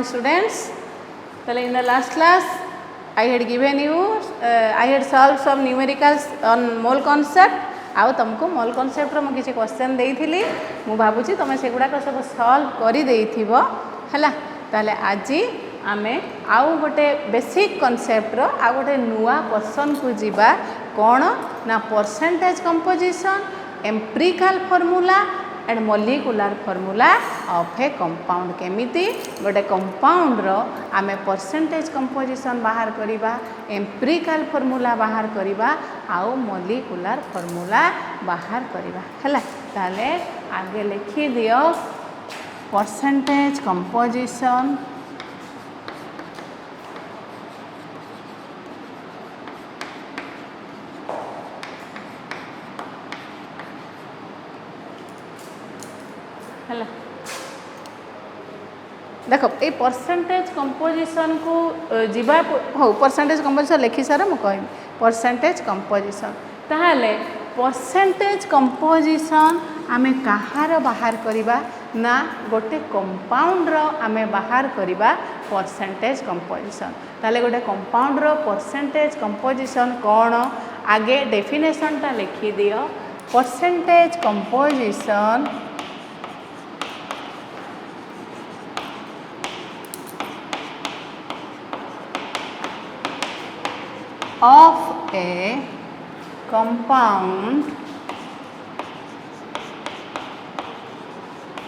morning students. In the last class I had given you I had solved some numericals on mole concept. आउ तुमको mole concept रो किसी question देइथिली मु भाबुची तुम से गुडा सब सॉल्व करि देइथिबो हला ताले आजी आमे आउ गोटे बेसिक कॉन्सेप्ट रो आ गोटे नुआ क्वेश्चन को जीवा कोन ना percentage composition empirical formula and molecular formula of a compound केमिति गोटे कंपाउंड रो आमे परसेंटेज कंपोजिशन बाहर करिबा एम्पिरिकल फार्मूला बाहर करिबा आउ मोलिकुलर फार्मूला बाहर करिबा हला ताले आगे लिखि दियो परसेंटेज कंपोजिशन देखो ये परसेंटेज कंपोजिशन को जीवा हो परसेंटेज कंपोजिशन लिखि सारा मु कहबी परसेंटेज कंपोजिशन ताहले परसेंटेज कंपोजिशन आमे कहार बाहर करिबा ना गोटे कंपाउंड रो आमे बाहर करिबा परसेंटेज कंपोजिशन ताहले गोटे कंपाउंड रो परसेंटेज कंपोजिशन कोन आगे डेफिनेशन ता लिखि दियो percentage composition of a compound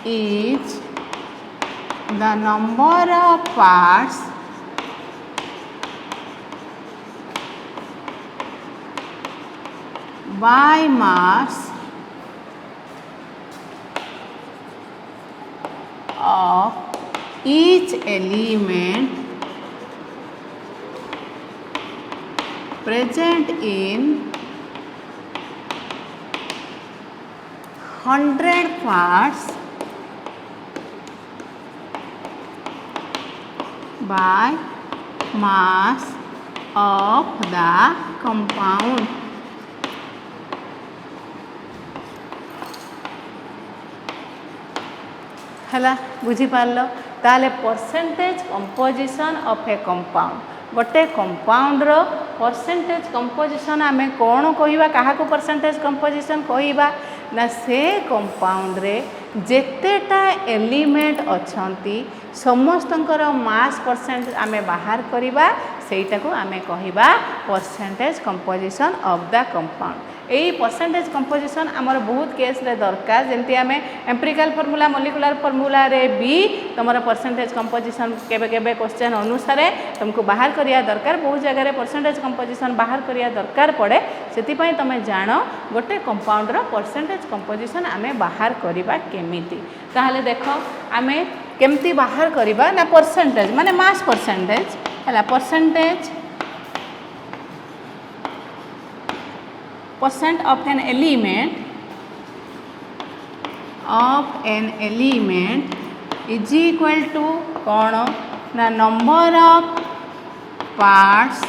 is the number of parts by mass of each element present in 100 parts by mass of the compound. हला बुझी पारलो ताले percentage composition of a compound गोटे compound रो percentage composition आमे कौन कहिबा काहा को percentage composition कहिबा ना से कंपाउंड रे जेतेटा एलिमेंट अछंती समस्तंकर मास परसेंट आमे बाहर करिबा सेटा को आमे कहिबा percentage composition of the compound यही परसेंटेज कंपोजिशन आमर बहुत केस रे दरकार जेमती आमे एम्पिरिकल फार्मूला मोलिकुलर फार्मूला रे भी तमरा परसेंटेज कंपोजिशन केबे केबे क्वेश्चन अनुसार तुमको बाहर करिया दरकार बहुत जगह रे परसेंटेज कंपोजिशन बाहर करिया दरकार पड़े सेति पई तमे जानो गोटे कंपाउंड रो परसेंटेज कंपोजिशन आमे बाहर करिबा केमिति ताहले देखो आमे केमती बाहर करिबा ना परसेंटेज माने मास परसेंटेज हला percentage percent of an element is equal to कौन ना number of parts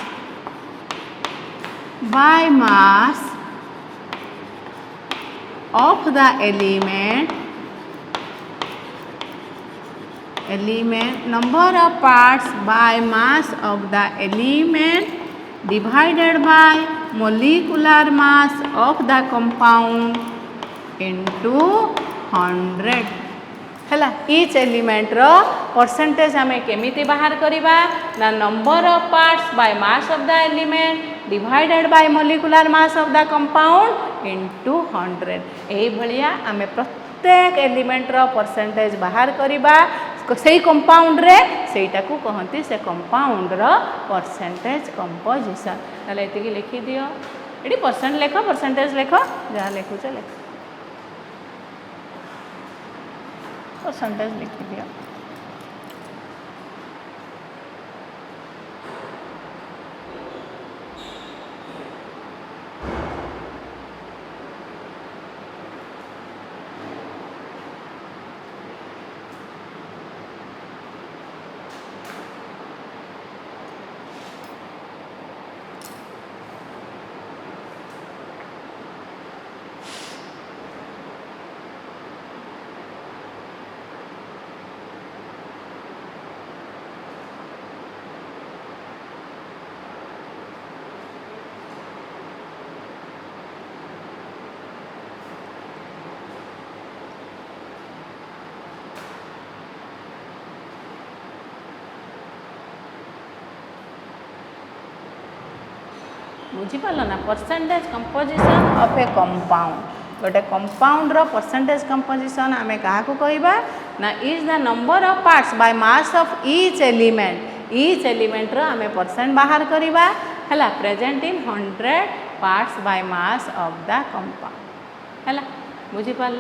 by mass of the element number of parts by mass of the element divided by molecular mass of the compound into 100 हला each element रो percentage हमें केमिति बाहर करिबा ना number of parts by mass of the element divided by molecular mass of the compound into 100 एही भलिया हमें प्रत्येक element रो percentage बाहर करिबा से कंपाउंड रे सेटा को कहंती से कंपाउंड रो परसेंटेज कंपोजिशन ताले एतिकी लिखि दियो एडी परसेंट लेखो परसेंटेज लेखो जहाँ लिखु छ लेखो परसेंटेज लिखि दियो बुझीपाल ना percentage composition of a compound गोटे कंपाउंड परसेंटेज कंपोजिशन आम क्या कहवा ना is the number of parts by mass of each element आम परसेंट बाहर करवा है present in 100 parts by mass of the compound है बुझीपाल।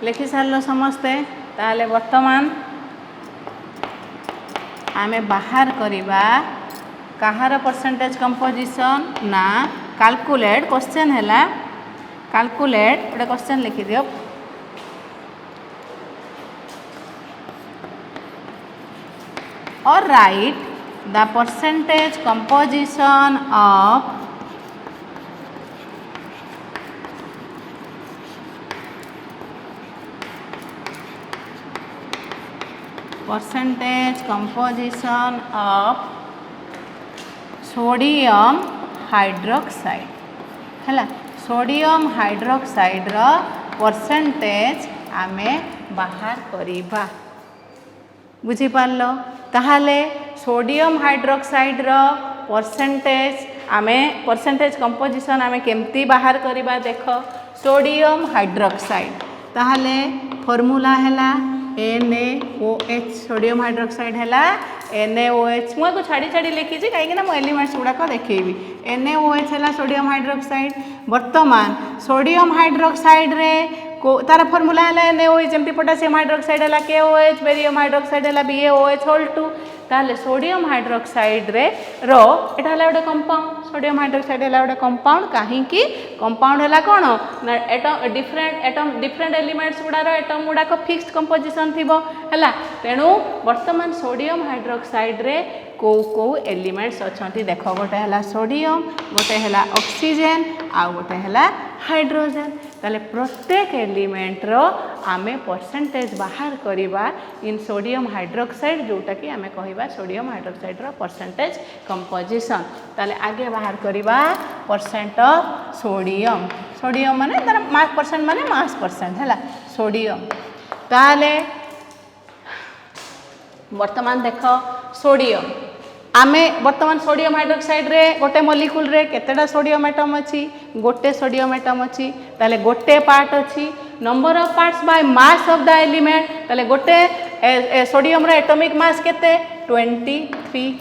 लिखि सार समस्ते ताले वर्तमान आमे बाहर करिबा कहार परसेंटेज कंपोजिशन ना कैलकुलेट क्वेश्चन हैला कैलकुलेट गोटे क्वेश्चन लिखि दियो और right the percentage composition of percentage composition of sodium hydroxide है सोडियम हाइड्रोक्साइड रो परसेंटेज आमे बाहर करिबा बुझीपाल ताहले सोडियम हाइड्रोक्साइड रो परसेंटेज आमे परसेंटेज कंपोजिशन आमे केमती बाहर करिबा देख सोडियम हाइड्रोक्साइड ताहले फॉर्मूला हैला NaOH सोडियम हाइड्रोक्साइड है NaOH मुझे छाड़ी छाड़ी लिखी कहीं ना एलिमेंट्स गुड़ाक देखी NaOH है सोडियम हाइड्रोक्साइड वर्तमान सोडियम हाइड्रोक्साइड रे तार फॉर्मूला है NaOH जमती पोटासियम हाइड्रोक्साइड है KOH बेरियम हाइड्रोक्साइड है BaOH होल 2 ताले सोडियम हाइड्रोक्साइड रे रो एटा हला गोटे कंपाउंड सोडियम हाइड्रोक्साइड हला गोटे कंपाउंड कहीं कंपाउंड हला कोन ना एटम डिफरेंट एलिमेंट्स गुडार एटम गुडाक फिक्स्ड कंपोजिशन थिबो हला तेणु वर्तमान सोडियम हाइड्रोक्साइड रे को एलिमेंट्स अछंती देख गोटे हला सोडियम गोटे हला ऑक्सीजन आ गोटे हला हाइड्रोजन ताले प्रत्येक एलिमेंट रो आमे परसेंटेज बाहर करिबा इन सोडियम हाइड्रोक्साइड जोटा कि आमे कहिबा सोडियम हाइड्रोक्साइड रो परसेंटेज कंपोजिशन ताले आगे बाहर करिबा परसेंट ऑफ सोडियम सोडियम माने तार मास परसेंट माने मास परसेंट हैला सोडियम ताले वर्तमान देख सोडियम आमे वर्तमान सोडियम हाइड्रोक्साइड रे गोटे मॉलिक्यूल रे केतेटा सोडियम एटम अछि गोटे सोडियम एटम अछि ताले गोटे पार्ट अछि number of parts by mass of the element ताले गोटे सोडियम रे एटॉमिक मास केते 23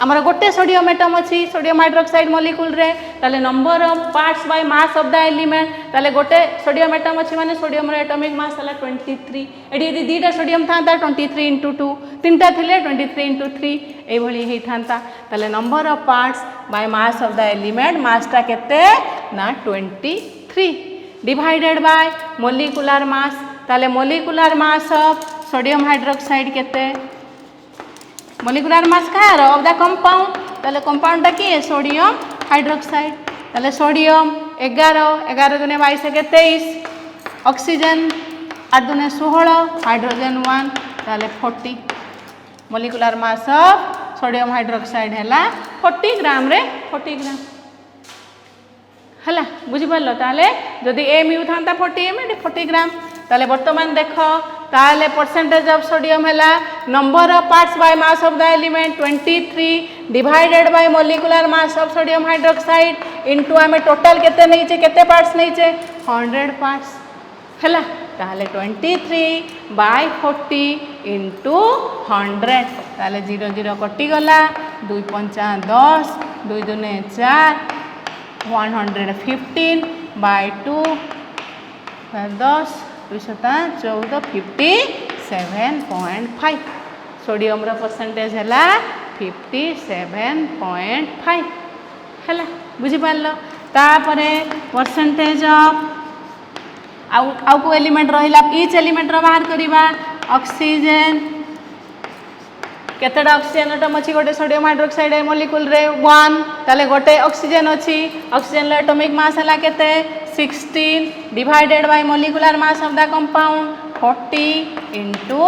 आमर गोटे सोडियम एटम अछि सोडियम हाइड्रोक्साइड मॉलिक्यूल रे ताले number of parts by mass of the element ताले गोटे सोडियम एटम अछि माने सोडियम रे एटॉमिक मास हला 23 एडी यदि दीटा सोडियम थांता 23 × 2 तीनटा थिले 23 × 3 ए भली हे थांता ताले number of parts by mass of the element mass ता केते ना 23 डिवाइडेड बाय मॉलिक्यूलर मास ताले molecular mass of sodium hydroxide केते मॉलिक्यूलर मास कहार ऑफ द कंपाउंड ताले कंपाउंड टा की सोडियम हाइड्रोक्साइड ताले सोडियम 11 दुने 22 के 23 ऑक्सीजन 8 दुने 16 हाइड्रोजन 1 ताले 40 molecular mass of sodium hydroxide हैला 40 ग्राम रे 40 ग्राम हैला बुझी पारलो ताले जदी mu थांता 40 m 40 ग्राम ताले वर्तमान देख ताले परसेंटेज ऑफ सोडियम हैला number of parts by mass of the element 23 divided by molecular mass of sodium hydroxide into आमे टोटल केते नैचे केते पार्ट्स नैचे 100 पार्ट्स हैला ताले 23 बाय 40 इनटू 100 ताले 0 0 कटि गला 2 5 10 2 दुने 4 115 बाय 2 10 214 57.5 सोडियम रो परसेंटेज हैला 57.5 हैला बुझी पारलो तापरे परसेंटेज ऑफ आउ को एलिमेंट रहिला ईच एलिमेंट रो बाहर करिबा ऑक्सीजन केतेटा ऑक्सीजन एटम अछि गोटे सोडियम हाइड्रोक्साइड मॉलिक्यूल रे 1 ताले गोटे ऑक्सीजन अछि ऑक्सीजन ला एटॉमिक मास हला केते 16 divided by molecular mass of the compound 40 into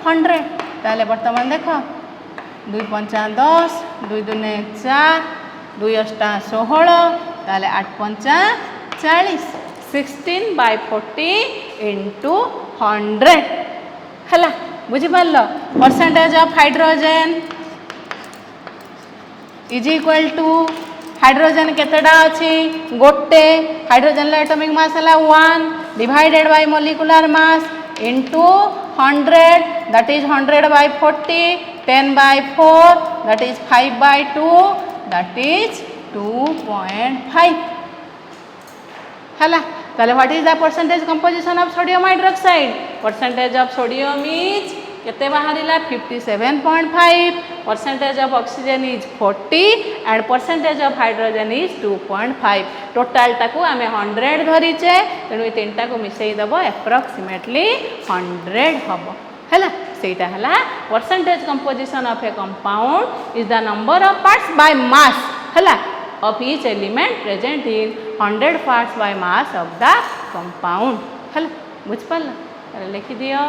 100 ताले वर्तमान देखो 2 पंचा 10 2 दुने 4 2 अष्टा 16 ताले 8 पंचा 40 16/40 into 100 हला बुझी पारल percentage of hydrogen is equal to hydrogen केतेटा अछि गोटे हाइड्रोजन ला एटॉमिक मास हला 1 divided by molecular mass into 100 that is 100/40 10/4 that is 5/2 that is 2.5 हला ताले what is the percentage composition of sodium hydroxide percentage of sodium is केते बाहरिला 57.5 percentage of oxygen is 40 and percentage of hydrogen is 2.5 total टाको आमे 100 धरिचे तेणु तीनटा को मिसई दबो अप्रोक्सीमेटली 100 हबो हला सेटा हला percentage composition of a compound is the number of parts by मास हला of each element present in 100 parts by mass of the compound हल बुझ पाला लिखि दियो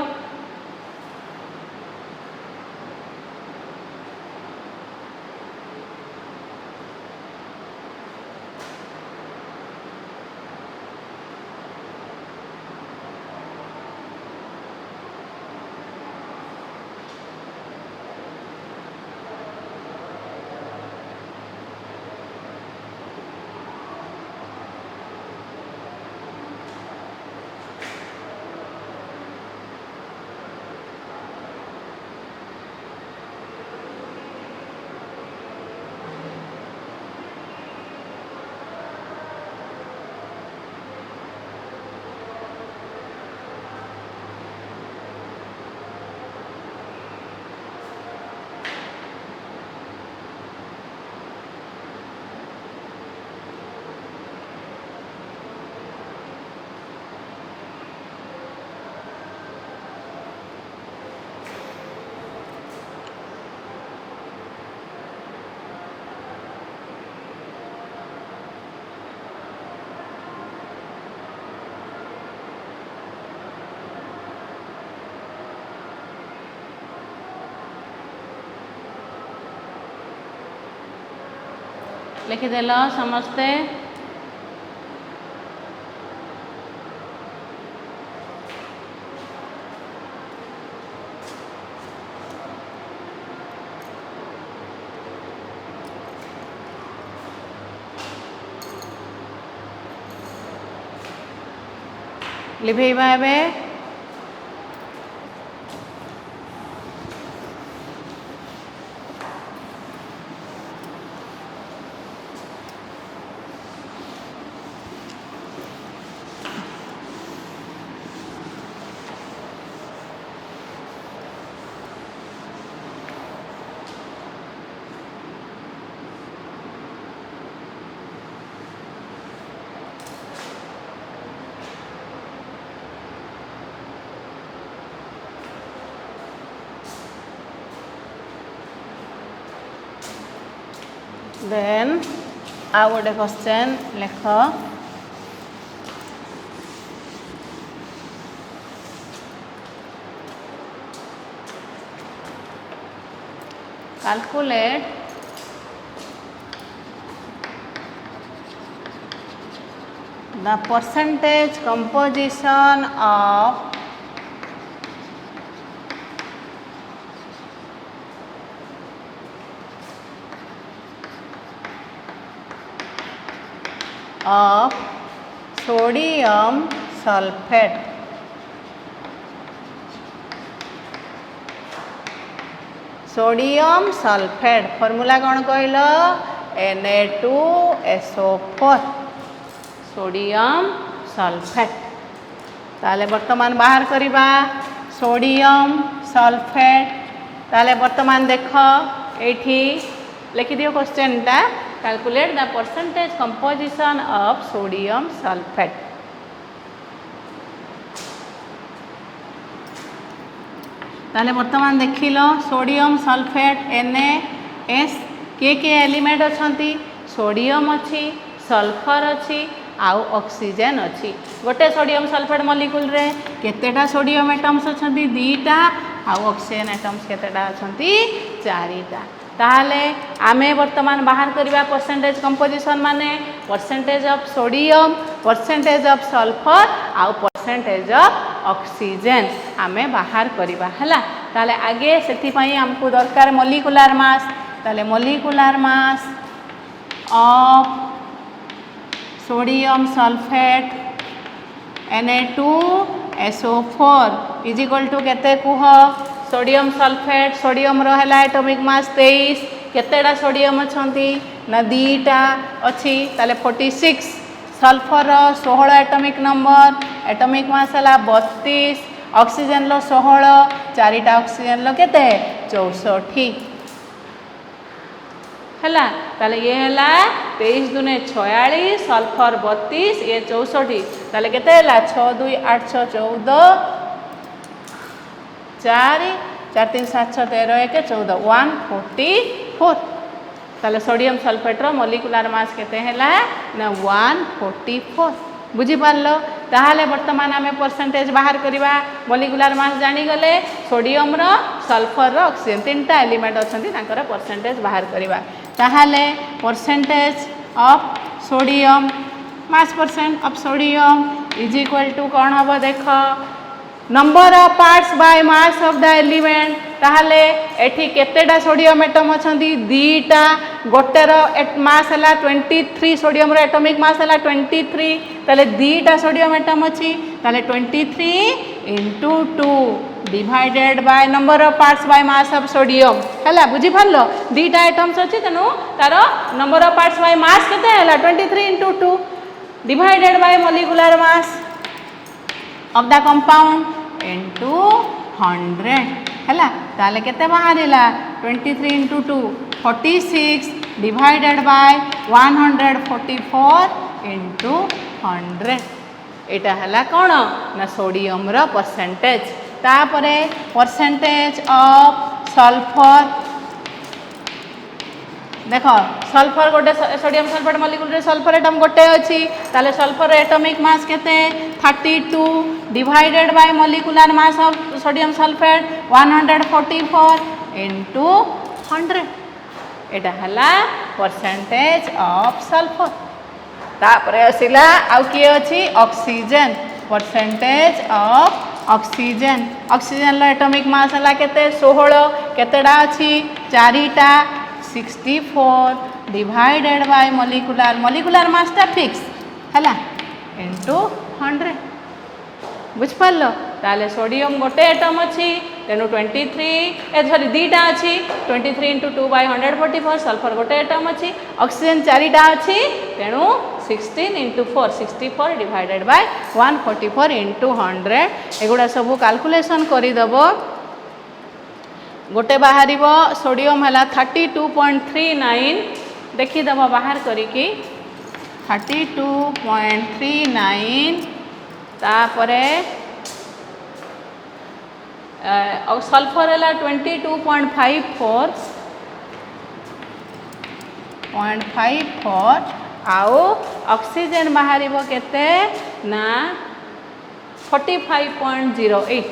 लिखिदेल समस्ते लिभेइबा एबे then I would question लिख calculate the percentage composition of sodium sulfate sodium sulphate formula कौन कहल Na2SO4 सोडियम सल्फेट ताले वर्तमान बाहर करिबा सोडियम सल्फेट ताले वर्तमान देख एठी लिखि दियो क्वेश्चन टा calculate the percentage composition of sodium sulphate ताले वर्तमान देखिल सोडियम सल्फेट NaS के एलिमेंट अच्छी सोडियम अच्छी सल्फर अच्छी आउ ऑक्सीजन अच्छी गोटे सोडियम सल्फेट मॉलिक्यूल रे केतेटा सोडियम एटम्स अच्छी दीटा आउ ऑक्सीजन एटम्स केतेटा अच्छी चारिटा ताहले आमे वर्तमान बाहर करबा परसेंटेज कंपोजिशन माने percentage of sodium percentage of sulphur आउ परसेंटेज ऑफ ऑक्सीजन आमे बाहर करबा हला ताले आगे सेति पई हमको दरकार मॉलिक्यूलर मास ताले molecular mass of sodium sulphate Na2SO4 is equal to केते कुह सोडियम सल्फेट सोडियम रहा एटॉमिक मास 23 केतेटा सोडियम अच्छी ना दीटा अच्छी ताले 46 sulphur 16 atomic number atomic mass है 32 ऑक्सीजन लो 16 चारिटा ऑक्सीजन लो केते 64 है ताले ये है 23 दूने 46 सल्फर 32 ये 64 ताले केते है 6 2 8 6 14 4 4 3 7 6 13 1 14 144 ताले सोडियम सल्फेट मॉलिक्यूलर मास केते हैला ना 144 बुझी पारलो ताहाले वर्तमान आमे परसेंटेज बाहर करिबा मॉलिक्यूलर मास जानी गले सोडियम रो सल्फर रो ऑक्सीजन तीनटा एलिमेंट अछंती तांकर परसेंटेज बाहर करिबा ताहाले percentage of sodium mass percent of sodium is equal to कौन हम देख number of parts by mass of the element ताहले एठी केतेटा सोडियम एटम अछंती दीटा गोटेर मास है 23 सोडियम रो एटॉमिक मास है 23 ताले दीटा सोडियम एटम अछि ताले 23 into 2 divided by number of parts by mass of sodium हैला बुझी पारलो दीटा एटम्स अछि तनु तार नंबर ऑफ पार्ट्स बाय मास केते हैला 23 into 2 divided by molecular mass of the compound into 100 हैला ताले केते बाहरिला 23 into 2 46 divided by 144 into 100 एटा हैला कोन ना सोडियम रो परसेंटेज तापरे परसेंटेज ऑफ सल्फर देख सल्फर गोटे सोडियम सल्फेट मॉलिक्यूल रे सल्फर एटम गोटे अच्छी ताले सल्फर एटॉमिक मास केते 32 divided by molecular mass of sodium sulphate 144 into 100 एटा हला परसेंटेज ऑफ सल्फर तापरे असिला आउ किए अछि oxygen percentage of oxygen oxygen low atomic mass हला केते 16 केतेडा अछि चारिटा 64 डिवाइडेड बाय मॉलिक्यूलर मास टा फिक्स हैला इनटू 100 बुझ पारलो ताले सोडियम गोटे एटम अछि तेनु 23 सॉरी दीटा अछि 23 into 2 by 144 सल्फर गोटे एटम अछि ऑक्सीजन चारिटा अछि तेनु 16 into 4 64 डिवाइडेड बाय 144 into 100 एगुडा सब कैलकुलेशन करि दबो गोटे बाहर सोडियम है 32.39 देखीदेव बाहर करिकी 32.39 तापरे सल्फर है 22.54 आउ ऑक्सीजन बाहर केते ना 45.08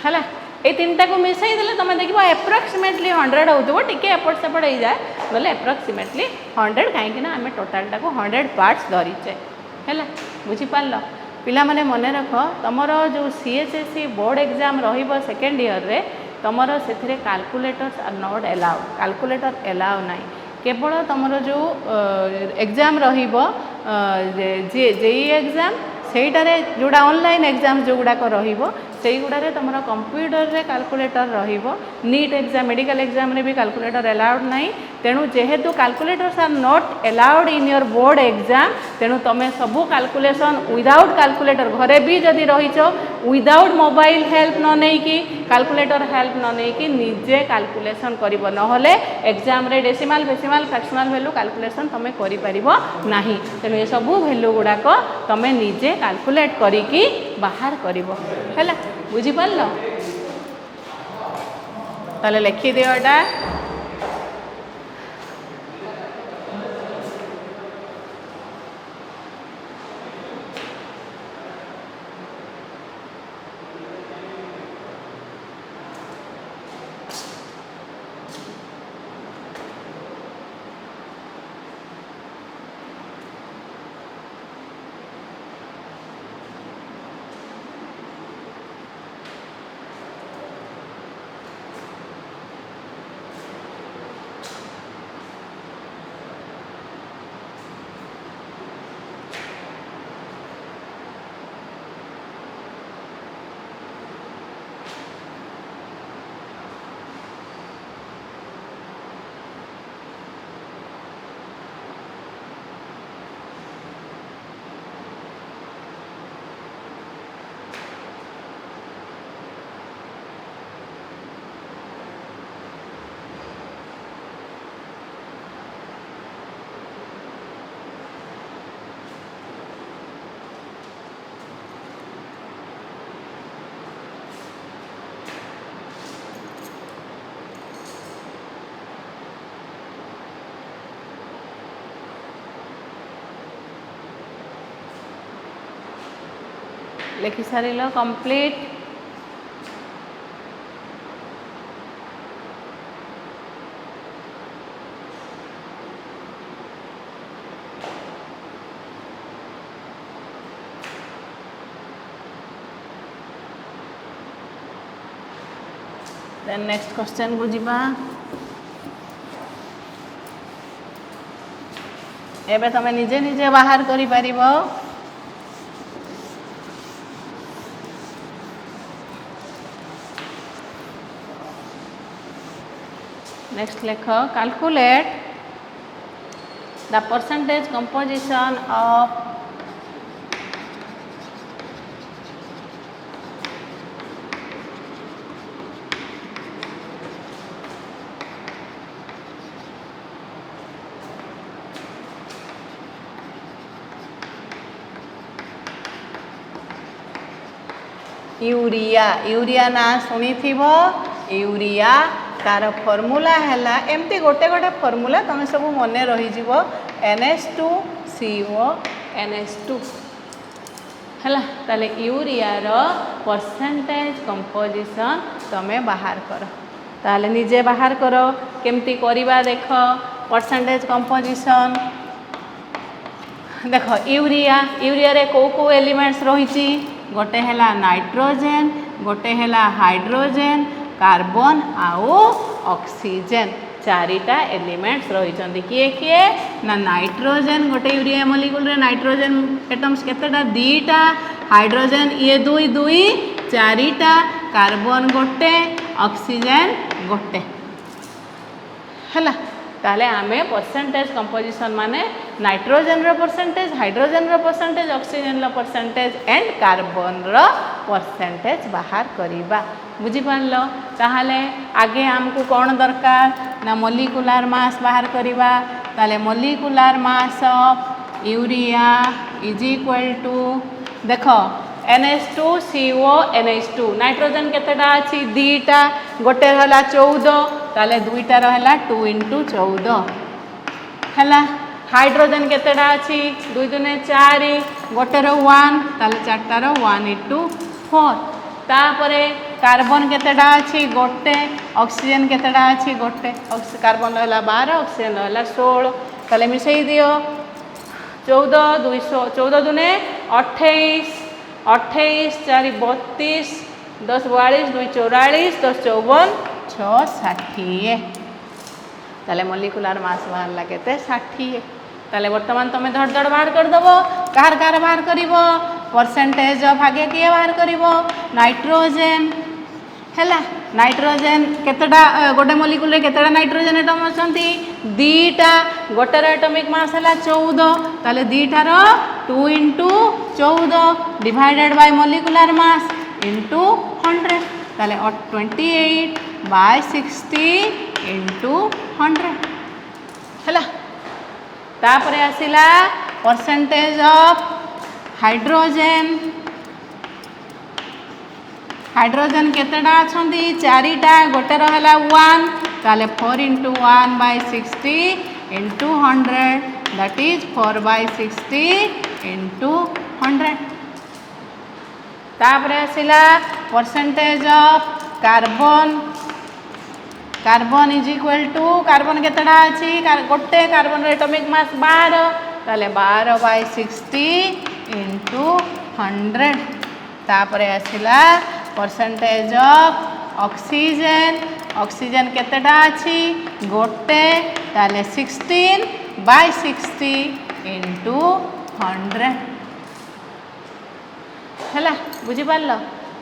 है ये तीन टाक मिसई देले तुम देख एप्रोक्सीमेटली 100 हो टे एपट सेपट हो जाए बोले एप्रोक्सीमेटली 100 कहीं आम टोटाल टाक 100 पार्ट्स धरीचे है बुझीपार पिला माने मन रख तुम जो CHSE बोर्ड एग्जाम रो सेकेंड ईयर रे तुम से calculators are not allowed calculator allow ना केवल तुम जो एग्जाम जेई एग्जाम सेटारे जोड़ा ऑनलाइन एग्जाम जो गुड़ाक रहीगुड़े तुम कंप्यूटर रे calculator NEET exam medical exam रे भी कैलकुलेटर एलाउड नहीं तेणु जेहेतु calculators are not allowed in your board exam तेणु तुम सबू कैलकुलेशन विदाउट कैलकुलेटर घरे भी जदि रहीच विदाउट मोबाइल हेल्प न नहीं कि कैलकुलेटर हेल्प न नहीं कि निजे कैलकुलेशन करिवो नहले एग्जाम रे डेसिमल फेसिमल फ्रैक्शनल वैल्यू कैलकुलेशन तमे करि परिबो नाही तेणु ये सब वैल्यू गुड़ाक तमे निजे कैलकुलेट करिकी बाहर करिवो हैला बुझी पारलो ताले लिखि दियो एटा लिखि सारिल कंप्लीट देन नेक्स्ट क्वेश्चन को जीवा एबे तमे निजे निजे बाहर करि परिबो नेक्स्ट लेख calculate the percentage composition of urea urea ना शुणी थी यूरिया तार फॉर्मूला है एमती गोटे गोटे फॉर्मूला तुम सब मन रही NH2CO NH2 है ताले यूरिया रो परसेंटेज कंपोजिशन तमें बाहर कर ताले निजे बाहर करो केमती करिबा देख परसेंटेज कंपोजिशन देख यूरिया यूरिया रे को एलिमेंट्स रही गोटे है नाइट्रोजेन गोटे है हाइड्रोजेन कार्बन आउ ऑक्सीजन चारिटा एलिमेंट्स रही किए किए ना नाइट्रोजेन गोटे यूरिया मॉलिक्यूल रे नाइट्रोजेन एटम्स केतेटा दीटा हाइड्रोजेन ये दुई दुई चारिटा कार्बन गोटे ऑक्सीजन गोटे है ताले आमे परसेंटेज कंपोजिशन माने नाइट्रोजेन रो परसेंटेज हाइड्रोजेन रो परसेंटेज ऑक्सीजन रो परसेंटेज एंड कार्बन रो परसेंटेज बाहर करिबा बुझी पारलो ताहाले आगे हमको कौन दरकार ना मॉलिक्यूलर मास बाहर करिबा ताले molecular mass of urea is equal to देखो NH2CO NH2 नाइट्रोजेन केतेटा अछि दीटा गोटे हला 14 ताले दुईटा रहला 2 × 14 हला हाइड्रोजेन केतेटा अछि 2 × 4 गोटे रो 1 ताले चारटा रो 1 × 4 तापरे कार्बन केतेटा अछि गोटे ऑक्सीजन केतेटा अछि गोटे कार्बन रहला 12 ऑक्सीजन रहला 16 ताले मिसई दियो 14 14 दुने 28 28 4 32 10 42 2 44 10 54 6 60 ताले मॉलिक्यूलर मास बाहर केते 60 ताले वर्तमान तुम धड़ धड़ बाहर कर दबो कार कार बाहर करिवो परसेंटेज ऑफ आगे किए बाहर करिवो नाइट्रोजेन हैला नाइट्रोजेन केतेटा गोटे मॉलिक्यूल रे केतेटा नाइट्रोजेन एटम अछंती दीटा गोटे रो एटॉमिक मास हला 14 ताले दीटा रो 2 × 14 divided by molecular mass into 100 ताले 28/60 इंटू 100 है। तापर आसला परसेंटेज ऑफ हाइड्रोजेन। हाइड्रोजेन केतेटा अछंती चारिटा गोटे रहला 1 ताले 4 into 1/60 into 100 that is 4/60 into 100। तापर आसला percentage of carbon. Carbon is equal to carbon केतेटा अछि गोटे कार्बन एटॉमिक मास 12 ताले 12/60 इंटू 100। तापर आसला परसेंटेज ऑफ ऑक्सीजन। ऑक्सीजन केतेटा अछि गोटे ताले 16/60 इंटू 100 है। बुझी पारल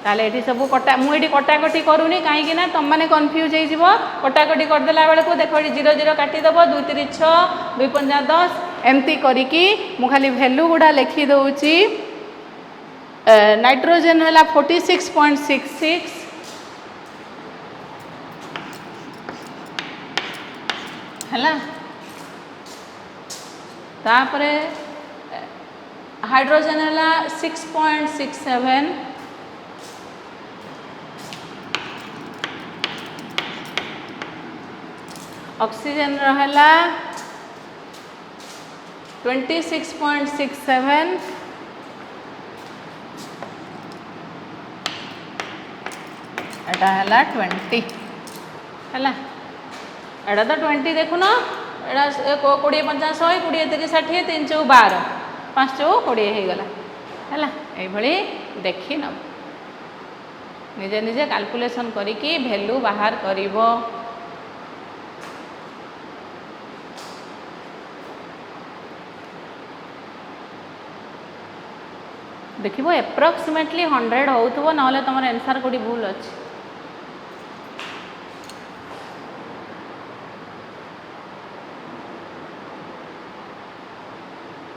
ताले ये सब कटा मुझे कटाकटी करूनी कहीं तुम मैंने कन्फ्यूज हो कटाकटी करदेला बेलू देख 0 0 काटिदेव 2 3 6 2 5 10 एमती करी मु खाली भैल्यू गुड़ा लिखिदे। नाइट्रोजेन है 46.66 है। तापरे हाइड्रोजेन है 6.67 ऑक्सीजन रहा 26.67 एटा है 20 है एटा तो 20 देखुन एटा 20 50 100 20 30 60 3 4 12 5 4 20 हो गला है। ये देखी नब निजे निजे कैलकुलेशन करिकी वैल्यू बाहर करिवो। देखिबो एप्रोक्सीमेटली 100 होउथबो नहले तमर आंसर कोडी भूल अछि।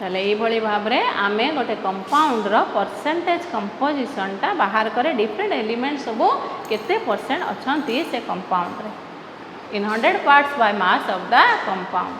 ताले ये भली भाव रे आमे गोटे कंपाउंड रो परसेंटेज कंपोजिशन ता बाहर करे डिफरेंट एलिमेंट सब केते परसेंट अछंती से कंपाउंड रे इन 100 parts by mass of the compound.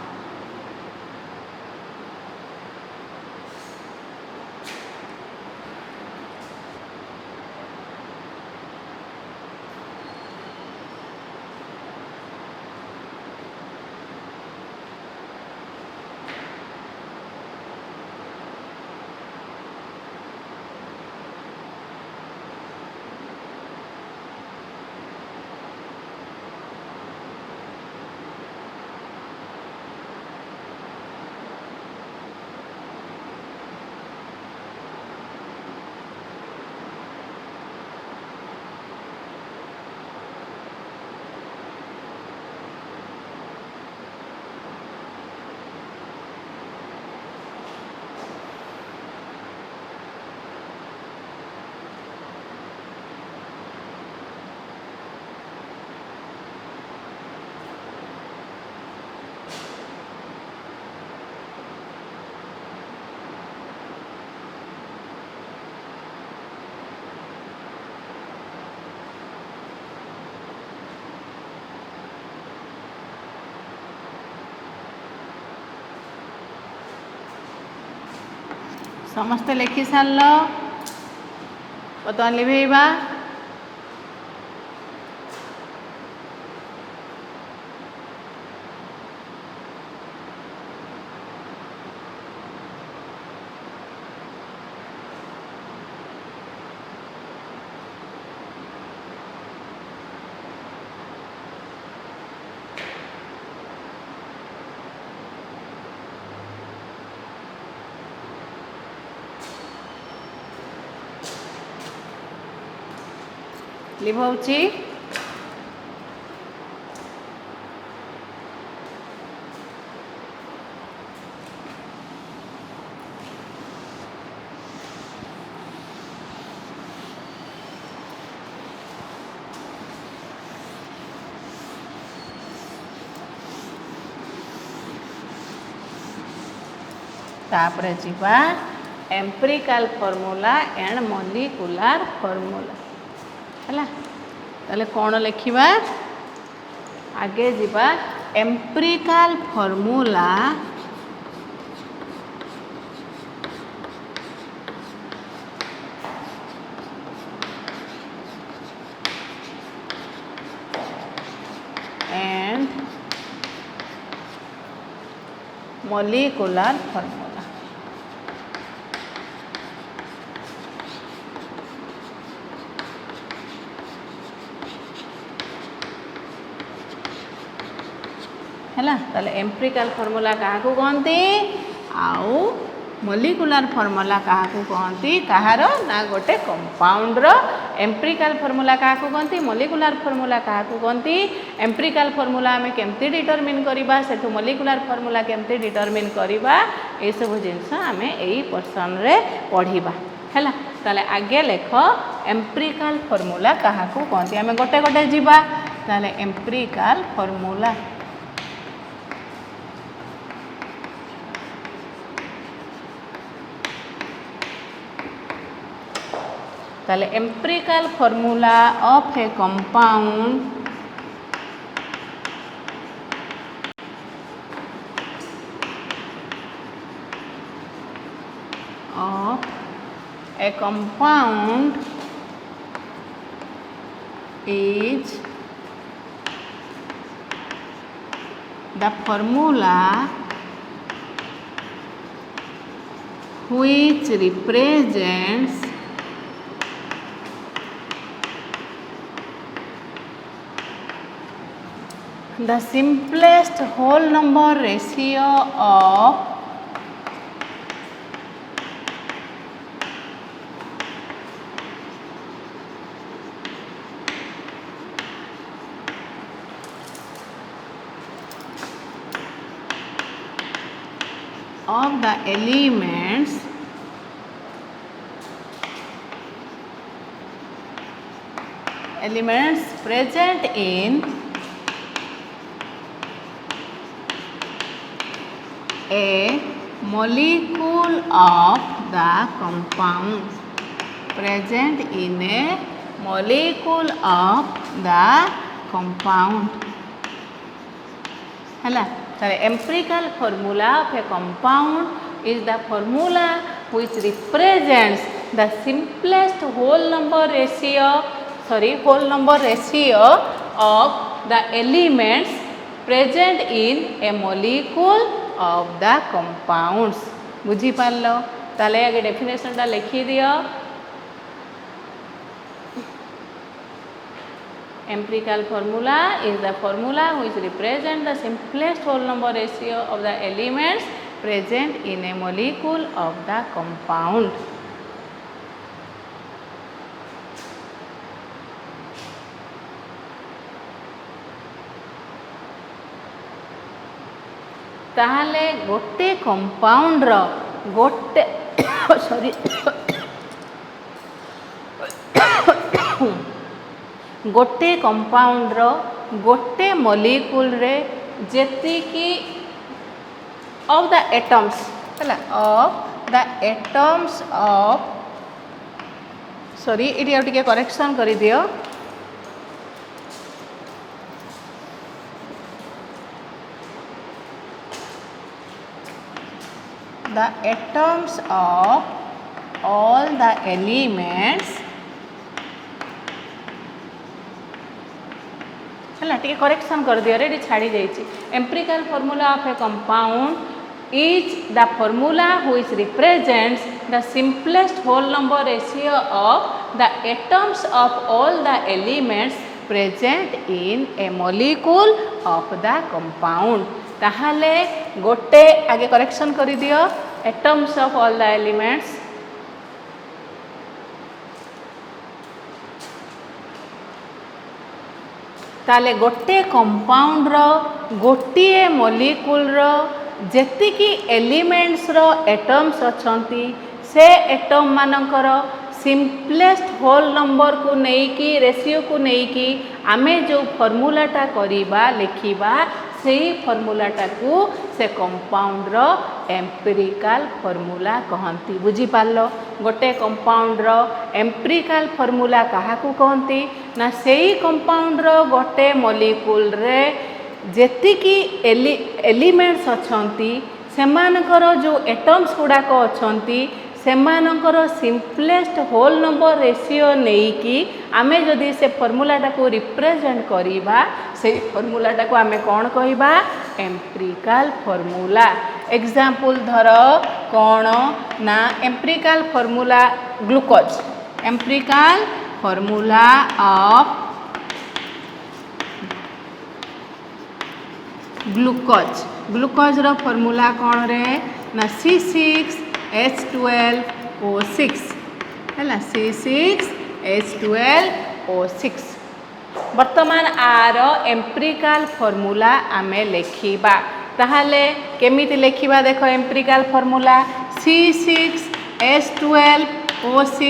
समस्ते लिखि सार बर्तमान लिभेबा। लिभाउची तापरे जीवा empirical formula and molecular formula. है ताले कौन लिखा आगे जीवा empirical formula and molecular formula. है ताले एम्पिरिकल फॉर्मूला क्या कहते आउ मोलिकुलर फॉर्मूला क्या कहते कहार ना गोटे कंपाउंड रो एम्पिरिकल फॉर्मूला क्या कहते मोलिकुलर फॉर्मूला क्या कहते एम्पिरिकल फॉर्मूला आम केमती डिटरमिन करवा सेठू मोलिकुलर फॉर्मूला केमती डिटरमिन करवा ये सब जिनस आम यही पोर्शन रे पढ़ा है ताले आगे लेख एम्पिरिकल फॉर्मूला क्या कहते आम गोटे गोटे जीवा ताले एम्पिरिकल फॉर्मूला ताले empirical formula of a compound is the formula which represents the simplest whole number ratio of the elements present in a molecule of the compound present in a molecule of the compound है so empirical formula of a compound is the formula which represents the simplest whole number ratio of the elements present in a molecule of the compounds बुझी पारलो ताले आगे definition टा लिखी दियो empirical formula is the formula which represents the simplest whole number ratio of the elements present in a molecule of the compound ताहले गोटे compound रो गोटे sorry गोटे कंपाउंड रो गोटे मॉलिक्यूल रे जेती की ऑफ द एटम्स है of the atoms of sorry इटी टिके करेक्शन कर दियो the atoms of all the elements है टे करेक्शन कर दियो रे छाड़ी जाइए empirical formula of a compound is the formula which represents the simplest whole number ratio of the atoms of all the elements present in a molecule of the compound ताहले गोटे आगे करेक्शन कर दियो atoms of all the elements ताले गोटे compound रो गोटिए molecule रो जेती की elements रो atoms अछंती से एटम मानकर सिंपलेस्ट होल नंबर को नहीं की रेशियो को नहीं की आमे जो फॉर्मूलाटा करिबा लिखिबा से फर्मूलाटा को से कंपाउंड रो एम्पिरिकल फर्मूला कहती। बुझी पारलो गोटे कंपाउंड रो एम्पिरिकल फर्मूला काहाकू कहती ना सेही कंपाउंड रो गोटे मॉलिक्यूल रे जेतिकी एलिमेंट्स अछंती सेमानकर जो एटम्स गुड़ाक अछंती सेमानकर सिंपलेस्ट होल नंबर रेशियो नेकी आमे जदि से फर्मूलाटा को रिप्रेजेंट करिबा से फर्मूलाटा को आमे कौन कहिबा एम्पिरिकल फर्मूला। एग्जांपल धर कौन ना empirical formula glucose empirical formula of glucose रो फर्मूला कौन रे ना C6H12O6 है C6H12O6। वर्तमान आर एम्पिरिकल फर्मूला आमे लेखिबा ताहाले केमिति लेखिबा देखो एम्पिरिकल फर्मूला C6H12O6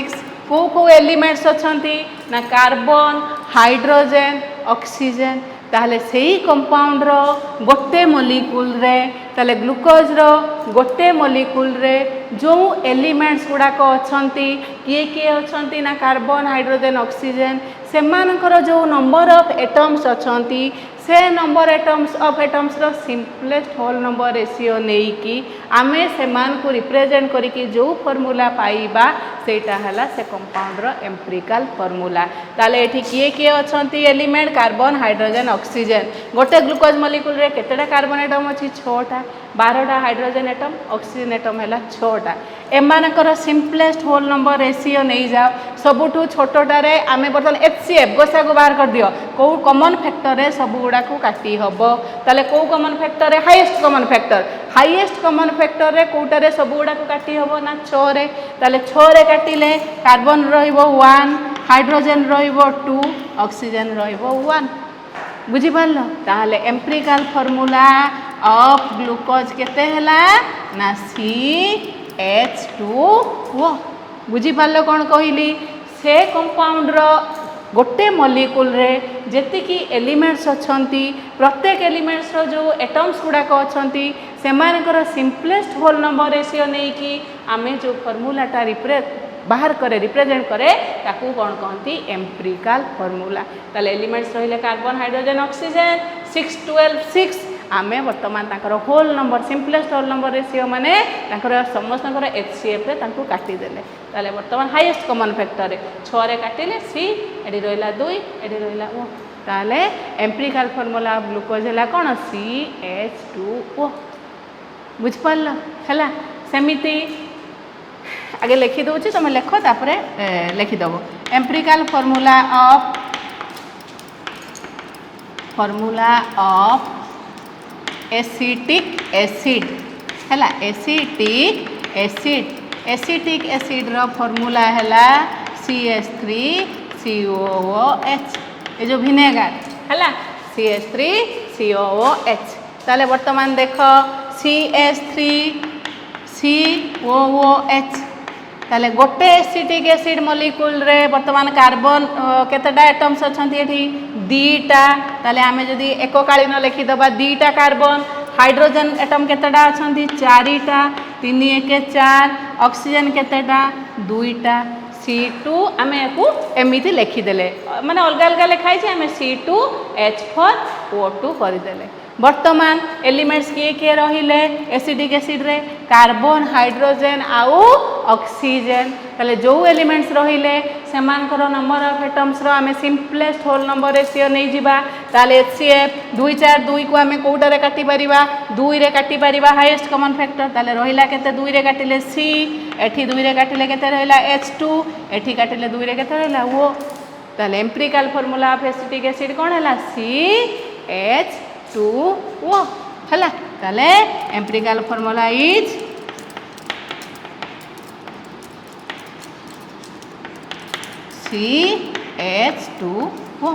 को एलिमेंट्स अछंती ना कार्बन हाइड्रोजन ऑक्सीजन ताहले सेही कंपाउंड रो गोटे मॉलिक्यूल रे ताले ग्लूकोज रो गोटे मॉलिक्यूल रे जो एलिमेंट्स गुड़ाक अछंती किए अछंती ना कार्बन हाइड्रोजन ऑक्सीजन सेमानकर जो नंबर ऑफ एटम्स अछंती से नंबर ऑफ एटम्स रो सिंपलेस्ट होल नंबर रेशियो नेकी आमे सेमान को रिप्रेजेंट करिकी जो फॉर्मूला पाइबा सेटा हला से कंपाउंड रो एम्पिरिकल फॉर्मूला। ताले एठी किए अछंती एलिमेंट कार्बन हाइड्रोजन ऑक्सीजन गोटे ग्लूकोज मॉलिक्यूल रे केतेटा कार्बन एटम अछि 6टा 12टा हाइड्रोजन एटम ऑक्सीजन एटम हला 6टा एमानकर सिंपलेस्ट होल नंबर रेशियो नहीं जाओ सबुठू छोटटारे आमे बर्तन HCF गोसा को बाहर कर दियो को कॉमन फैक्टर रे सब गुडा को काटी हबो ताले को कॉमन फैक्टर रे हाईएस्ट कॉमन फैक्टर रे कोटारे सब गुडा को काटी हबो ना 6 रे ताले 6 रे काटिले कार्बन रहिबो 1 हाइड्रोजन रहिबो 2 ऑक्सीजन रहिबो 1 बुझी पारलो ताले एम्पिरिकल फॉर्मूला ऑफ ग्लूकोज केते हला ना CH2O बुझी पारलो कोन कहिली से कंपाउंड रो गोटे मॉलिक्यूल रे जेतिकी एलिमेंट्स अछंती प्रत्येक एलिमेंट्स रो जो एटम्स गुड़ाक अछंती सेमानकर सिंपलेस्ट होल नंबर रेशियो नेकी आमे जो फॉर्मूलाटा बाहर करे रिप्रेजेंट करे ताकू कौन कहती एम्पिरिकल फॉर्मूला। ताले एलिमेंट्स रहिले कार्बन हाइड्रोजन ऑक्सीजन 6 12 6 आमे वर्तमान ताकर whole number simplest whole number ratio माने ताकर समस्तकर HCF रे ताकू काटी देले ताले वर्तमान हाईएस्ट कॉमन फैक्टर रे 6 रे काटिले C एडी रहिला 2 एडी रहिला O ताले एम्पिरिकल फॉर्मूला ऑफ ग्लूकोज हला कोन CH2O बुझ पारला हला सेमिति आगे लिखि दूची तुम लेख तापर लिखिदेव empirical formula of acetic acid है एसिटिक एसिड रो फॉर्मूला है CH3COOH ये जो विनेगार है CH3COOH ताले वर्तमान देख CH3COOH ताले गोटे एसिटिक एसिड मॉलिक्यूल रे वर्तमान कार्बन केतेटा एटम्स अछंती एठी 2टा ताले आमे जदी एककालीन लिखि दबा 2टा कार्बन हाइड्रोजन एटम केतेटा अछंती 4टा 3 1 4 ऑक्सीजन केतेटा 2टा C2 आमे को एमिति लिखि देले माने अलग अलग लिखाई छै आमे C2H4O2 करि देले। वर्तमान एलिमेंट्स किए रहिले एसिडिक एसिड रे कार्बन हाइड्रोजन आउ ऑक्सीजन ताले जो एलिमेंट्स रहिले सेमानकर नंबर ऑफ एटम्स रो आमे सिंपलेस्ट होल नंबर रेशियो नै जिबा ताले HCF 2 4 2 को आमे कोउटा रे काटी परिबा 2 रे काटी परिबा हाईएस्ट कॉमन फैक्टर ताले रहिला केते 2 रे काटिले C एठी 2 रे काटिले केते रहिला H2 एठी काटिले 2 रे केते रहिला O ताले empirical formula of acetic acid कोन हला CH2O हला ताले एम्पिरिकल फार्मूला इज CH2O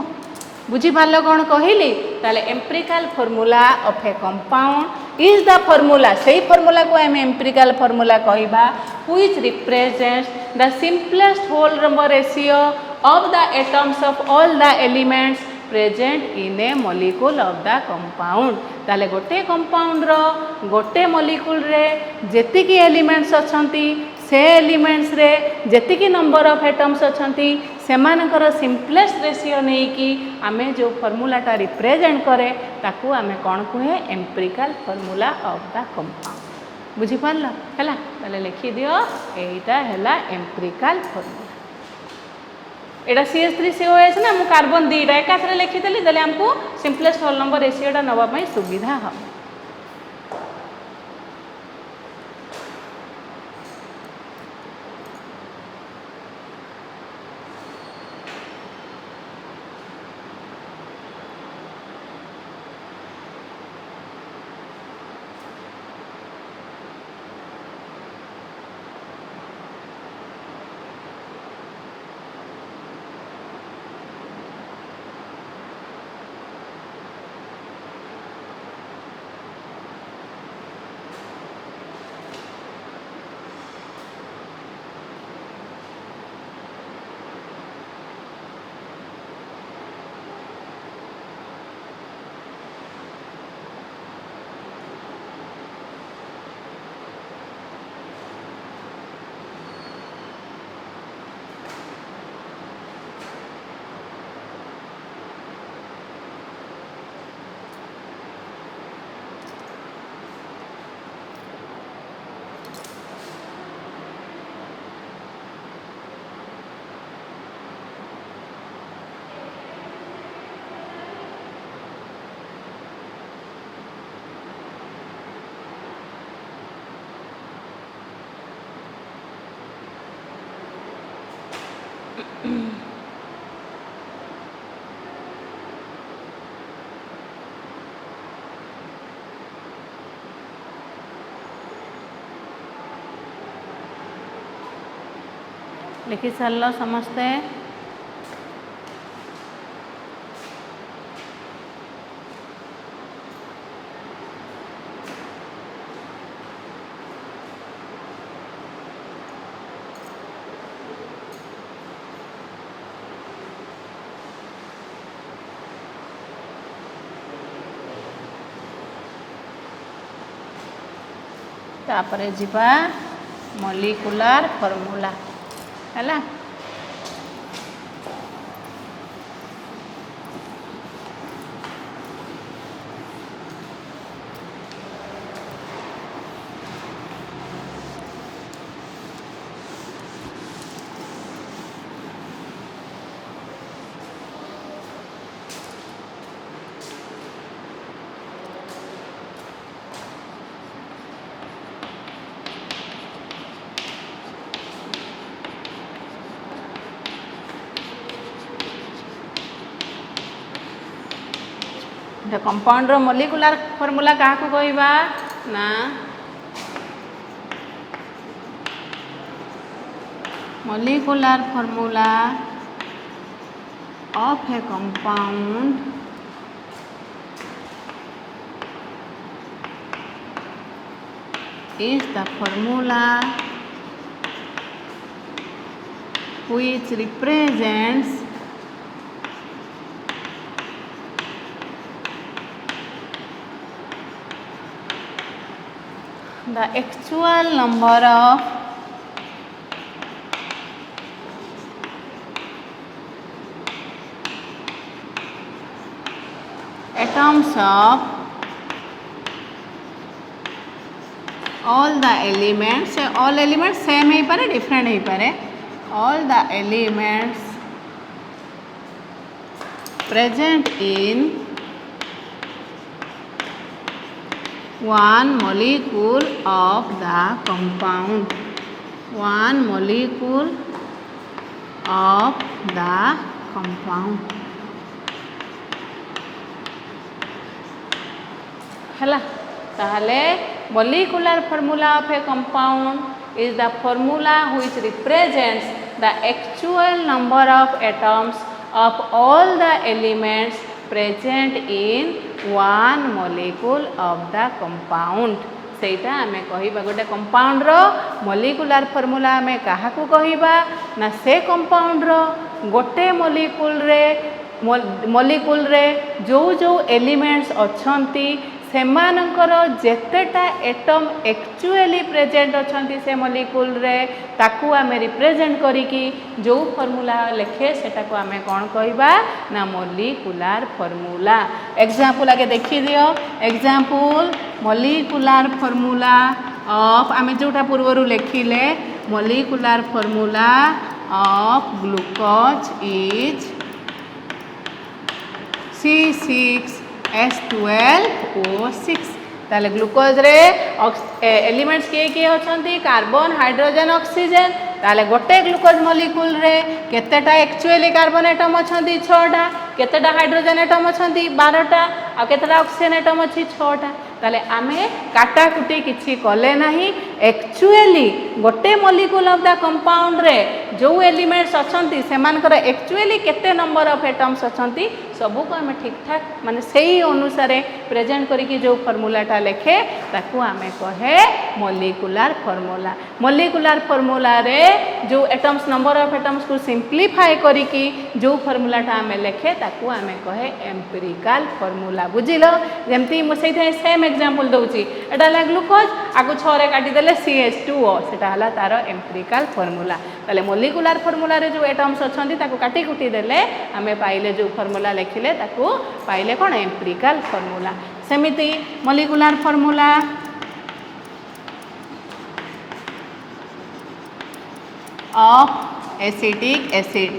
बुझी पारलो कौन कहली ताले empirical formula of a compound is the formula सही फार्मूला को हम एम्पिरिकल फार्मूला कहबा which represents the simplest whole number ratio of the atoms of all the elements present in a molecule of the compound. ताले गोटे compound रो गोटे molecule रे जेतिकी elements अछंती से elements रे जेतिकी नंबर ऑफ एटम्स अछंती सेमानकर सिंपलेस्ट रेशियो नहीं कि आमे जो फॉर्मूलाटा रिप्रेजेंट करे ताकू आमे कौन कहे empirical formula of the compound. बुझी पारल हैला ताले लिखि दियो एटा हैला एम्पिरिकल फॉर्मूला। एटा CH3COH ना मु कार्बन दीटा एकाथरे लिखिदेली देले हमको सिंपलेस्ट होल नंबर रेशियोटा नवा पई सुविधा हो। लिखि सारल समस्ते तापरे जीवा मॉलिक्यूलर फॉर्मूला हैला। कंपाउंड रो मॉलिक्यूलर फॉर्मूला क्या कहवा ना molecular formula of a compound is the formula which represents the actual number of atoms of all the elements same ही पारे different ही पारे all the elements present in one molecule of the compound, one molecule of the compound हैला। ताहले molecular formula of a compound is the formula which represents the actual number of atoms of all the elements present in one molecule of the compound। सेटा आमे कहिबा गोटे compound रो molecular formula आमे काहाकू कहिबा ना से compound रो गोटे molecule रे molecule रे जो जो एलिमेंट्स अछंती सेमानकर जेतेटा एटम एक्चुअली प्रेजेंट अछंती से मॉलिक्यूल रे ताकू आमे रिप्रेजेंट करिकी जो फॉर्मूला लिखे सेटा को आमे कोन कहबा ना मॉलिक्यूलर फॉर्मूला। एग्जांपल आगे देखि दियो। एग्जांपल मॉलिक्यूलर फॉर्मूला ऑफ आमे जोटा पूर्वरु लिखिले molecular formula of glucose is C6H12O6। ताले ग्लूकोज रे एलिमेंट्स किए किए अछंती कार्बन हाइड्रोजन ऑक्सीजन। ताले गोटे ग्लूकोज मॉलिक्यूल रे केतेटा एक्चुअली कार्बन एटम अछंती 6टा, केतेटा हाइड्रोजन एटम अछंती 12टा आ केतेटा ऑक्सीजन एटम अछि 6टा। ताले आमे काटाकुटी किछि कले नाही, एक्चुअली गोटे मॉलिक्यूल ऑफ द कंपाउंड रे जो एलिमेंट्स अछंती सेमानकर एक्चुअली केते नंबर ऑफ एटम्स अछंती सबू को आमे ठीक ठाक माने सही अनुसार प्रेजेंट करिकी जो फॉर्मूलाटा लेखे ताकू आमे कहे मॉलिक्यूलर फॉर्मूला। मॉलिक्यूलर फॉर्मूला रे जो एटम्स नंबर ऑफ एटम्स को सिंप्लीफाई करिकी जो फॉर्मूलाटा आमे लेखे ताकू आमे कहे एम्पिरिकल फॉर्मूला। बुझिलो जेमती मु सेइ सेम एग्जांपल दउची एटा ला ग्लूकोज आगु 6 रे काटी देले CH2O सेटा हला तार एम्पिरिकल फॉर्मूला। ताले मॉलिक्यूलर फॉर्मूला रे जो एटम्स अछंती ताकू काटी कुटी देले आमे पाइले जो फॉर्मूला लिखिले ताकू पाइले कोन एम्पिरिकल फॉर्मूला। सेमिति molecular formula of acetic acid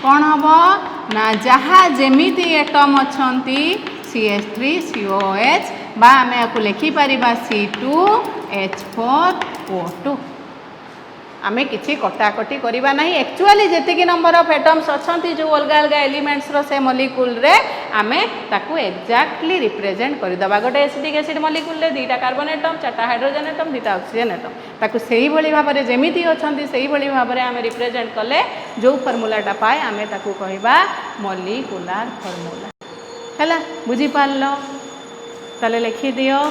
कौन हम ना जहाँ जेमिति एटम अछंती CH3COH बा आमे आपको लिखि परिबा C2H4O2। आमे किछि कटाकटी करिबा नाही, एक्चुअली जेतिकी नंबर ऑफ एटम्स अछंती जो अलग अलग एलिमेंट्स रो से मॉलिक्यूल रे आमे ताकू एक्जेक्टली रिप्रेजेंट करि दबा। गोटे एसिडिक एसिड मॉलिक्यूल रे 2टा कार्बन एटम 4टा हाइड्रोजन एटम 2टा ऑक्सीजन एटम ताकू सेही भली भाबरे जेमिति अछंती सेही भली भाबरे आमे रिप्रेजेंट कले जो फॉर्मूलाटा पाए आमे ताकू कहिबा मॉलिक्यूलर फॉर्मूला। हैला बुझी पारलो ताले लिखि दियो।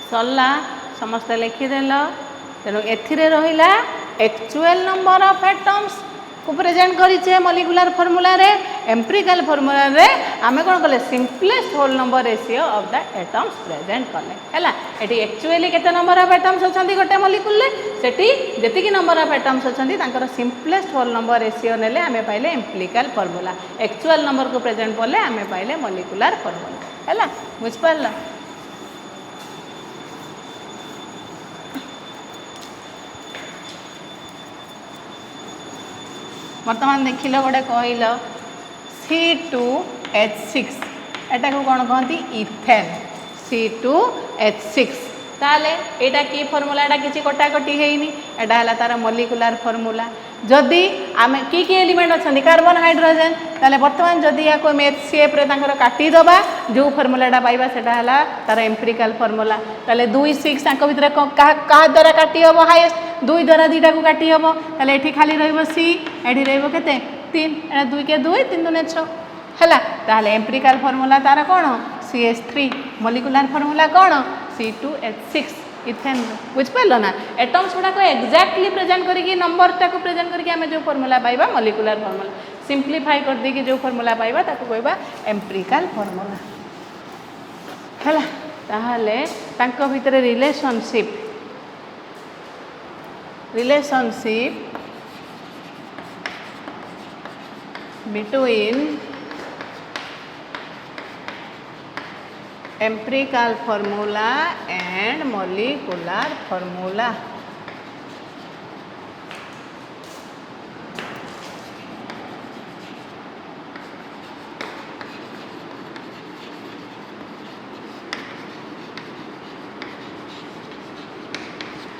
सरला समस्त लिखिदेल। तेणु एथिरे रहिला एक्चुअल नंबर ऑफ एटम्स को प्रेजेंट करिचे मॉलिक्यूलर फॉर्मूला रे। एम्पिरिकल फॉर्मूला रे आमे कोन कले simplest whole number ratio of the atoms present कले हैला। एटी एक्चुअली केते नंबर ऑफ एटम्स अछंती गोटे मॉलिक्यूल रे सेटी जेतिकी नंबर ऑफ एटम्स अछंती तांकर सिंपलेस्ट होल नंबर रेशियो नेले आमे पाइले एम्पिरिकल फॉर्मूला। एक्चुअल नंबर को प्रेजेंट करले आमे पाइले मॉलिक्यूलर फॉर्मूला हैला। बुझ पारला। वर्तमान देखिल गोटे कहल C2H6 एटा को कौन कहती इथेन C2H6 ताले एटा की फॉर्मूला एटा किछि कटाकटी हेइनी एटा हला तार मॉलिक्यूलर फॉर्मूला। जदि आमे की एलिमेंट अछंती कार्बन हाइड्रोजन ताले वर्तमान जदि या को HCF रे तांकर काटी दबा जो फॉर्मूलाटा पाइबा सेटा हला तार एम्पिरिकल फॉर्मूला। ताले 2 6 तांको भितरे का द्वारा काटी हबो हाईएस्ट 2 द्वारा 2टा को काटी हबो ताले एठी खाली रहइबो C एठी रहइबो केते 3 एटा 2 के 2 3 2 6 हला। ताले एम्पिरिकल फॉर्मूला तार कोन CH3 मॉलिक्यूलर फॉर्मूला कोन C2H6 इथेन। बुझ पाइलो ना एटम्स गुडा को एक्जेक्टली प्रेजेंट करिकी नंबरटा को प्रेजेंट करिकी हमें जो फॉर्मूला पाइबा मॉलिक्यूलर फॉर्मूला सिंप्लीफाई कर देकी जो फॉर्मूला पाइबा ताको कहबा एम्पिरिकल फॉर्मूला हला। ताहाले तांको भितरे relationship relationship between empirical formula and molecular formula.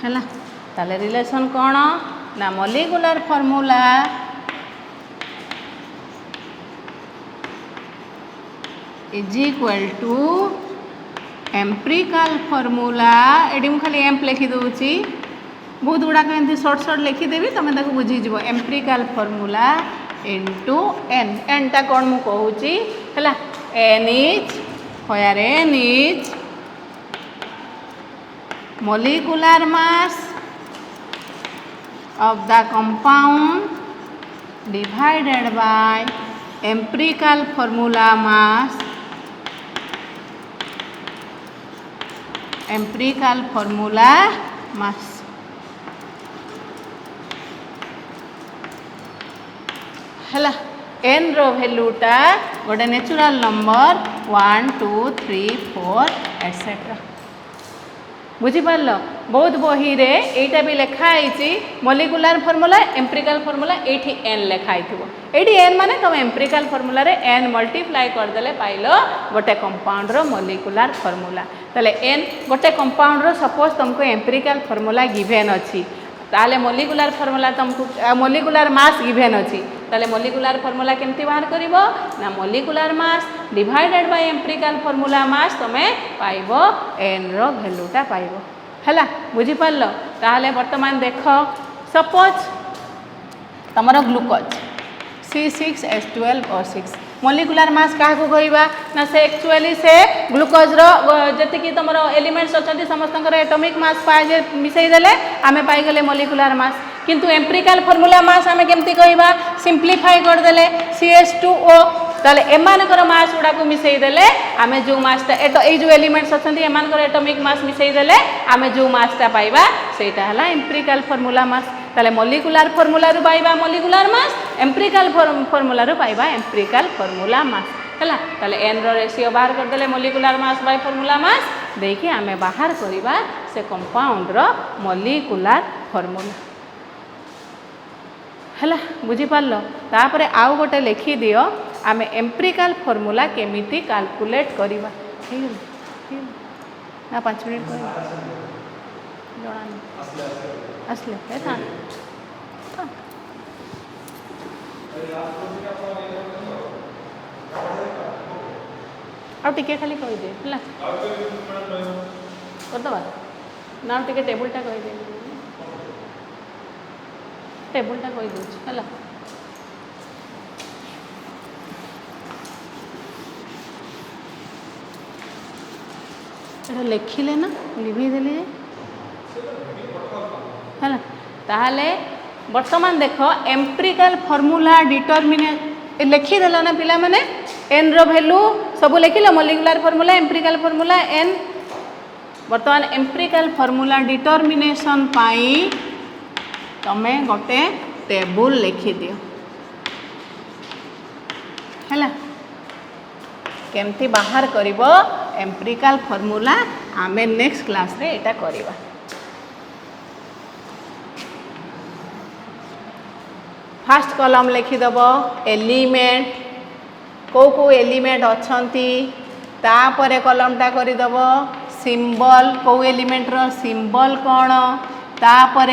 है ताले रिलेशन कौन ना molecular formula is equal to empirical formula एडी मु खाली एम्प लिखि दूची बहुत गुड़ाक एमती शॉर्ट शॉर्ट लिखिदेवी तुम ताको बुझीज empirical formula into N N टा कौन मु कहूची है N is where N is molecular mass of the compound divided by empirical formula mass है n रो वैल्यूटा गोटे नेचुरल नंबर 1 2 3 4 एटसेट्रा बुझीपार बहुत बही रे एटा भी लिखाई मोलिकुलर फॉर्मूला एम्पिरिकल फॉर्मूला एठी एन लिखाई एठी एन माने तुम एम्पिरिकल फॉर्मूला रे एन मल्टीप्लाई करदेले पाइल गोटे कंपाउंड रो मोलिकुलर फॉर्मूला ताले एन गोटे कंपाउंड रो सपोज तुमको एम्पिरिकल फॉर्मूला गिवन अछि ताले मोलिकुलर फॉर्मूला तुमको मोलिकुलर मास गिवन अछि ताले मोलिकुलर फॉर्मूला केमती बाहर करिवो ना molecular mass divided by empirical formula मास तमे पाइबो एन रो वैल्यूटा पाइबो हैला बुझी पारलो ताले वर्तमान देखो सपोज तमरो ग्लूकोज C6H12O6 मोलिकुलर मास क्या कहवा ना से एक्चुअली से ग्लूकोज जी तुम एलिमेंट्स अच्छा समस्त एटॉमिक मास पाए मिसईदेले आम पाईगले मोलिकुलर मास किंतु एम्पिरिकल फॉर्मूला मास आम केमती कहवा सिंप्लीफाई करदेले CH2O ताले एमानकर मास गुड़ा को मिसईदेले आम जो मासटा जो एलिमेंट्स अच्छा एमानकर एटॉमिक मास मिसईदेले आम जो मासटा पाइबा सेटा हला एम्पिरिकल फॉर्मूला मास ताले मोलिकुलर फॉर्मूला रु पाइबा मोलिकुलर मास एम्पिरिकल फॉर्मूला रु पाइबा एम्पिरिकल फॉर्मूला मास है ताले एन रो रेशियो बाहर करदेले molecular mass by formula mass देखिए आम बाहर करवा से कंपाउंड रो मोलिकुलर फॉर्मूला है बुझीपार तापर आउ गोटे लिखि दियो आम एम्पिरिकल फॉर्मूला केमिति कैलकुलेट करवा ना 5 मिनट जଣା आसले आउ टिके खाली कहीदे है करदे ना टिके टेबुलटा कहीदे टेबुलटा कहीदे है लिखिले ना लिभेदेले है ताहले वर्तमान देख एम्पिरिकल फॉर्मूला डिटरमिने लिखिदेल ना पिला माने एन रो वैल्यू सब लिखिल molecular formula empirical formula N वर्तमान एम्पिरिकल फॉर्मूला डिटरमिनेशन पाई तमे गोटे टेबुल लिखिदियो है केमती बाहर करिवो एम्पिरिकल फॉर्मूला आमे नेक्स्ट क्लास रे एटा करिवा फर्स्ट कॉलम लिखिदेव एलिमेंट को एलिमेंट अच्छी तापर कॉलमटा करदेव सिंबल को एलिमेंट रो सिंबल कौन तापर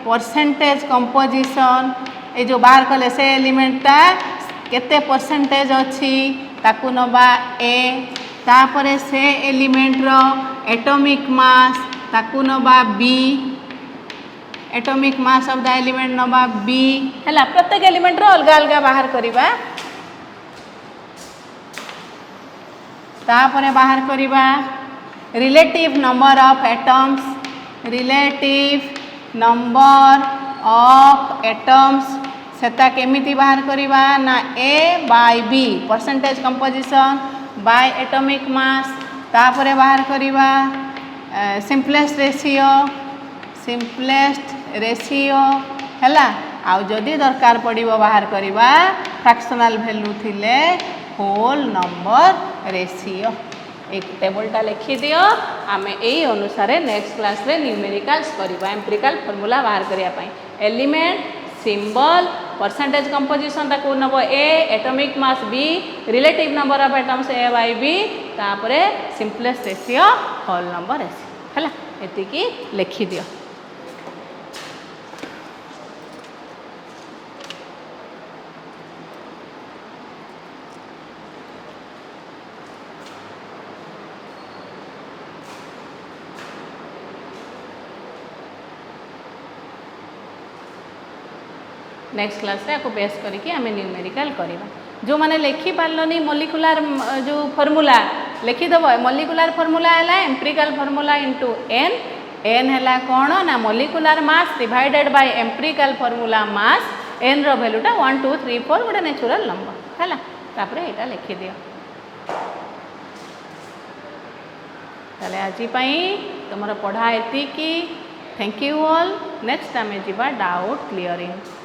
परसेंटेज कंपोजिशन ये जो बाहर कले से एलिमेंटटा केते परसेंटेज अच्छी ताकू नबा ए तापर से एलिमेंट रो एटॉमिक मास ताकू नबा बी atomic mass of the element नबा बी है प्रत्येक एलिमेंट रो अलग अलग बाहर करवा तापर बाहर करवा relative number of atoms relative number of atoms सेटा केमिति बाहर करवा ना A by B percentage composition by atomic mass तापर बाहर करवा सिंपलेस्ट रेशियो है आउ जदि दरकार पड़ो बाहर करवा फ्रैक्शनल वैल्यू थिले होल नंबर रेशियो एक टेबलटा लिखि दियो आमे एई अनुसार नेक्स्ट क्लास रे न्यूमेरिकल्स करबा एम्पिरिकल फार्मूला बाहर करिया पई एलिमेंट सिंबल परसेंटेज कंपोजिशन ताको नबो A atomic mass B relative number of atoms A by B तापरे simplest ratio whole number ratio हैला एति की लिखि दियो। नेक्स्ट क्लास रे आपको बेस करके आम न्यूमेरिकल करवा जो मैंने लिखि पार्लनी मोलिकुलर जो फॉर्मूला लिखिदेव मोलिकुलर फॉर्मूला है empirical formula into N N है कौन ना molecular mass divided by empirical formula mass N रो वैल्यूटा 1 2 3 4 गोटे नेचुरल नंबर है तापर यहाँ लिखिदियो ताले आज तुम पढ़ा एति थैंक यू ऑल नेक्स्ट आम जा डाउट क्लियरिंग।